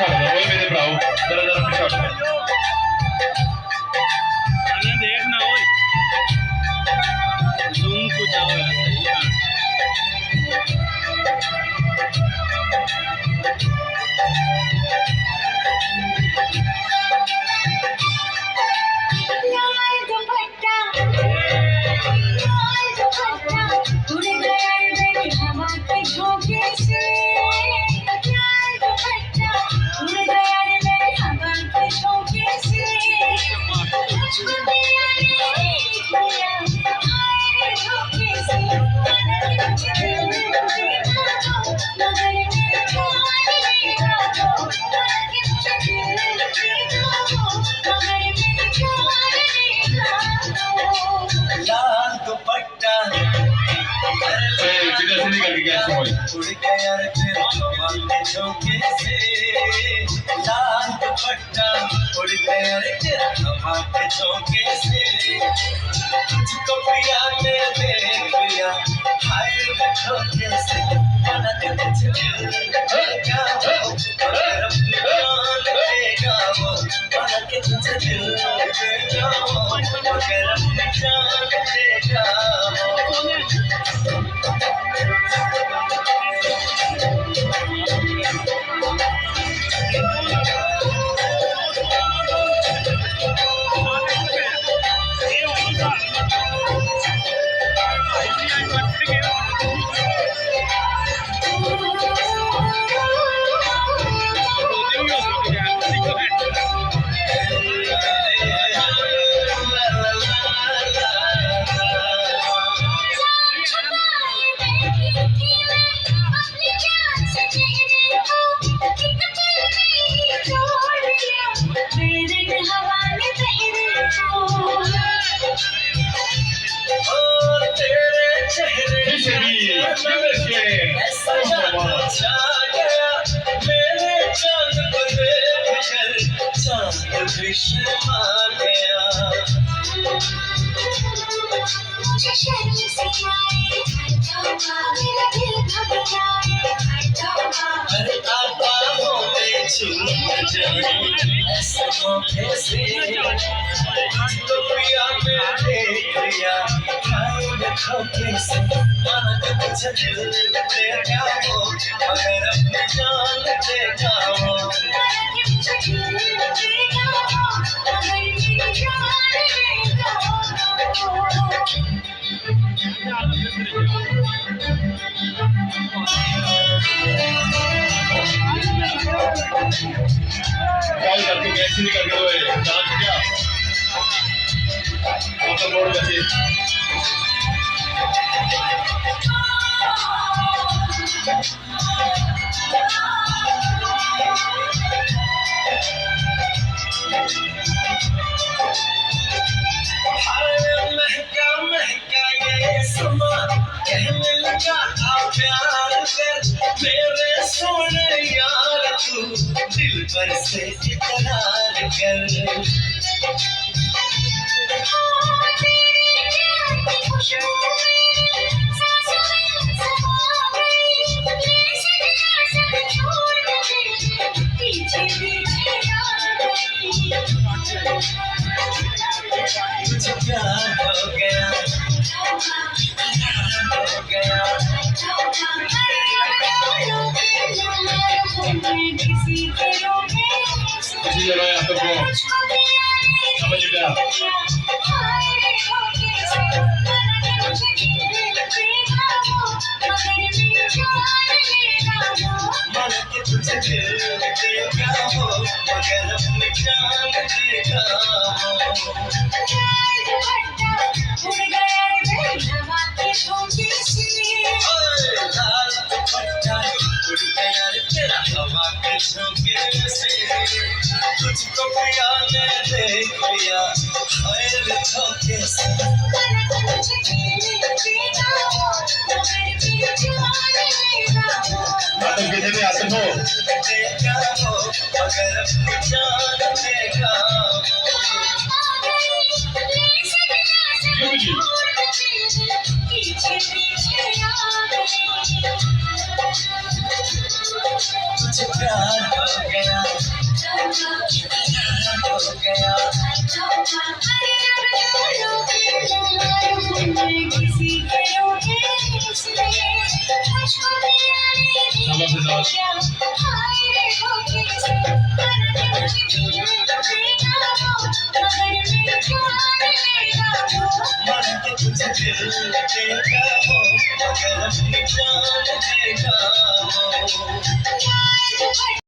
पीछे हटो, बोले मेरे भराओ जरा जरा पीछे हटो। खाना देखना ओए जूम को जाओ यार सही है। लाल दुपट्टा जैसे निकल के कैसे बोल उड़ गया रे तेरा कमाल झोंके से। लाल दुपट्टा उड़ गया रे तेरा कमाल झोंके से। तुझको पिया मैं देख लिया हाय रे झोंके से। मना के तुझे देगा वो अगर अपनी जान देगा वो। मना के तुझे देगा वो अगर अपनी जान देगा वो। ऐसा जादू छा गया मेरे चांद को देखकर चांद भी शर्मा गया। मुझे शर्म से आए मेरा दिल घबराए। अरे आता हो मैं छूट जाऊं ऐसे मौके से। तो पिया मैं देख लिया हाय रे धोखे से। माना के तुझे दिल देगा वो अगर अपनी जान देगा वो। कॉल करके कैसे निकल के वो जान क्या मतलब मोड़ बचे महका महका ये समा कहने लगा आ प्यार कर मेरे सोने यार तू दिल पर से इकरार कर। मुझे प्यार हो गया हो गया। किसी जगह यहाँ पे वो समझ गया मन के तुझे दिल देगा वो मगर अपनी जान देगा वो। लाल दुपट्टा उड़ गया रे तेरा हवा के झोंके से। तुझको पिया ने देख लिया हाय रे धोखे से। आतंक किसी ने आतंक हो देगा वो अगर अपनी जान देगा क्यों जी तुझे प्यार हो गया। हो गया मन के तुझे दिल देगा हो मगर अपनी जान देगा हो